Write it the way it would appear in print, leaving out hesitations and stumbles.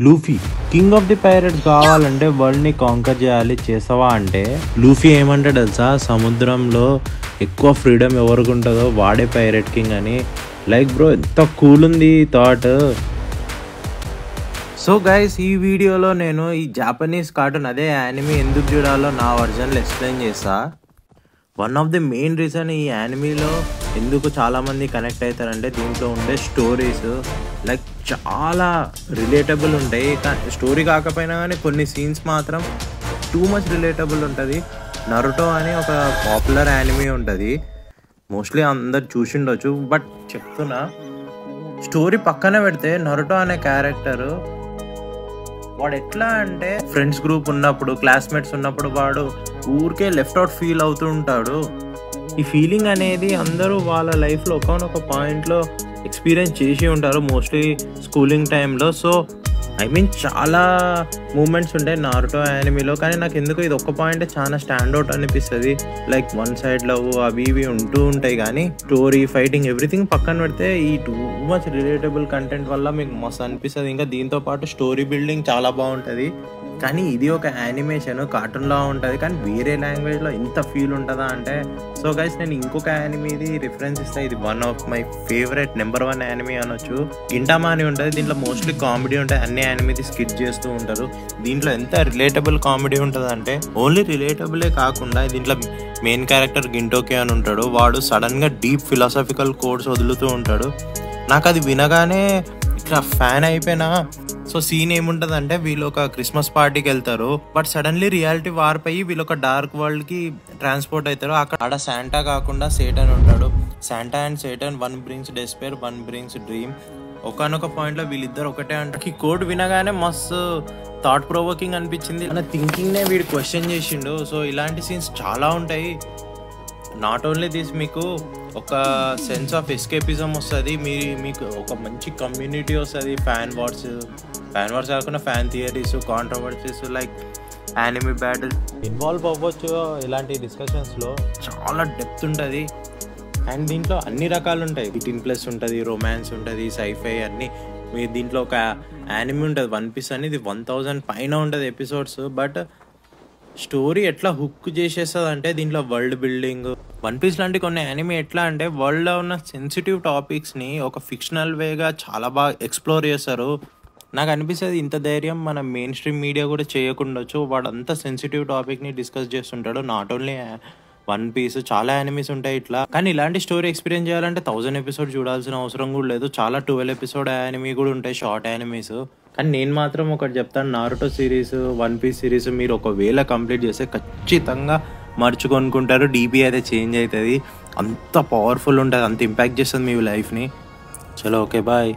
Luffy king of the pirates కావాలంటే world ని canker చేయాలి, చేసావా అంటే లూఫీ ఏమంటాడు తెలుసా, సముద్రంలో ఎక్కువ ఫ్రీడమ్ ఎవరికి ఉంటుందో వాడే పైరట్ కింగ్ అని. లైక్ బ్రో ఎంత కూల్ ఉంది థాట్. సో గైస్, ఈ వీడియోలో నేను ఈ జాపనీస్ కార్టూన్ అదే యానిమీ ఎందుకు చూడాలో నా వర్జన్లో ఎక్స్ప్లెయిన్ చేస్తా. One of the main reason ఈ యానిమీలో ఎందుకు చాలామంది కనెక్ట్ అవుతారంటే దీంట్లో ఉండే స్టోరీస్ లైక్ చాలా రిలేటబుల్ ఉంటాయి. స్టోరీ కాకపోయినా కానీ కొన్ని సీన్స్ మాత్రం టూ మచ్ రిలేటబుల్ ఉంటుంది. నరుటో అని ఒక పాపులర్ యానిమీ ఉంటుంది, మోస్ట్లీ అందరు చూసిండొచ్చు. బట్ చెప్తున్నా, స్టోరీ పక్కన పెడితే నరుటో అనే క్యారెక్టర్ వాడు ఎట్లా అంటే ఫ్రెండ్స్ గ్రూప్ ఉన్నప్పుడు, క్లాస్మేట్స్ ఉన్నప్పుడు వాడు ఊరికే లెఫ్ట్ అవుట్ ఫీల్ అవుతూ ఉంటాడు. ఈ ఫీలింగ్ అనేది అందరూ వాళ్ళ లైఫ్లో ఒకనొక పాయింట్లో ఎక్స్పీరియన్స్ చేసి ఉంటారు, మోస్ట్లీ స్కూలింగ్ టైంలో. సో ఐ మీన్ చాలా మూమెంట్స్ ఉంటాయి నారుటో యానిమీలో, కానీ నాకు ఎందుకు ఇది ఒక్క పాయింట్ చాలా స్టాండ్ అవుట్ అనిపిస్తుంది. లైక్ వన్ సైడ్ లవ్ అవి ఇవి ఉంటూ ఉంటాయి, కానీ స్టోరీ, ఫైటింగ్, ఎవ్రీథింగ్ పక్కన పెడితే ఈ టూ మచ్ రిలేటబుల్ కంటెంట్ వల్ల మీకు మస్తు అనిపిస్తుంది. ఇంకా దీంతో పాటు స్టోరీ బిల్డింగ్ చాలా బాగుంటుంది. కానీ ఇది ఒక యానిమేషన్ కార్టూన్లా ఉంటుంది, కానీ వేరే లాంగ్వేజ్లో ఎంత ఫీల్ ఉంటుందా అంటే. సో గైస్, నేను ఇంకొక యానిమీది రిఫరెన్స్ ఇస్తాను. ఇది one of my favourite number 1 anime అనొచ్చు. గింటామా అని ఉంటుంది. దీంట్లో మోస్ట్లీ కామెడీ ఉంటుంది, అన్ని యానిమీది స్కిట్ చేస్తూ ఉంటారు. దీంట్లో ఎంత రిలేటబుల్ కామెడీ ఉంటుంది అంటే ఓన్లీ రిలేటబులే కాకుండా దీంట్లో మెయిన్ క్యారెక్టర్ గింటోకి అని ఉంటాడు. వాడు సడన్గా డీప్ ఫిలాసఫికల్ కోడ్స్ వదులుతూ ఉంటాడు. నాకు అది వినగానే ఇట్లా ఫ్యాన్ అయిపోయినా. సో సీన్ ఏముంటుంది అంటే వీళ్ళు ఒక క్రిస్మస్ పార్టీకి వెళ్తారు, బట్ సడన్లీ రియాలిటీ వారిపోయి వీళ్ళు ఒక డార్క్ వరల్డ్ కి ట్రాన్స్పోర్ట్ అవుతారు. అక్కడ శాంటా కాకుండా సేటన్ ఉంటాడు. Santa and Satan, one brings despair, one brings dream. ఒకనొక పాయింట్ లో వీళ్ళిద్దరు ఒకటే అంటారు. ఈ కోడ్ వినగానే మస్తు థాట్ ప్రొవోకింగ్ అనిపించింది. మన థింకింగ్ నే వీడు క్వశ్చన్ చేసిండు. సో ఇలాంటి సీన్స్ చాలా ఉంటాయి. నాట్ ఓన్లీ దిస్, మీకు ఒక సెన్స్ ఆఫ్ ఎస్కేపిజం వస్తుంది, మీకు ఒక మంచి కమ్యూనిటీ వస్తుంది. ఫ్యాన్ వార్స్ కాకుండా fan theories, controversies, like anime battle involve అవ్వచ్చు. ఇలాంటి డిస్కషన్స్లో చాలా డెప్త్ ఉంటుంది. అండ్ దీంట్లో అన్ని రకాలు ఉంటాయి. 18+ ఉంటుంది, రొమాన్స్ ఉంటుంది, సైఫై అన్నీ. మీరు దీంట్లో ఒక యానిమీ ఉంటుంది వన్ పీస్ అని, ఇది 1000 పైన ఉంటుంది ఎపిసోడ్స్. బట్ స్టోరీ ఎట్లా హుక్ చేసేస్తుంది అంటే దీంట్లో వరల్డ్ బిల్డింగ్. వన్ పీస్ లాంటి కొన్ని యానిమీ ఎట్లా అంటే వరల్డ్లో ఉన్న సెన్సిటివ్ టాపిక్స్ని ఒక ఫిక్షనల్ వేగా చాలా బాగా ఎక్స్ప్లోర్ చేస్తారు. నాకు అనిపిస్తుంది ఇంత ధైర్యం మన మెయిన్ స్ట్రీమ్ మీడియా కూడా చేయకుండొచ్చు. వాడు అంత సెన్సిటివ్ టాపిక్ని డిస్కస్ చేస్తుంటాడు. నాట్ ఓన్లీ వన్ పీస్, చాలా యానిమీస్ ఉంటాయి ఇట్లా. కానీ ఇలాంటి స్టోరీ ఎక్స్పీరియన్స్ చేయాలంటే 1000 ఎపిసోడ్ చూడాల్సిన అవసరం కూడా లేదు. చాలా 12 ఎపిసోడ్ యానిమీ కూడా ఉంటాయి, షార్ట్ యానిమీస్. కానీ నేను మాత్రం ఒకటి చెప్తాను, Naruto series, One Piece series మీరు ఒకవేళ కంప్లీట్ చేస్తే ఖచ్చితంగా మర్చుకొనుకుంటారు. డీపీ అయితే చేంజ్ అవుతుంది, అంత పవర్ఫుల్ ఉంటుంది, అంత ఇంపాక్ట్ చేస్తుంది మీ లైఫ్ని. చలో, ఓకే, బాయ్.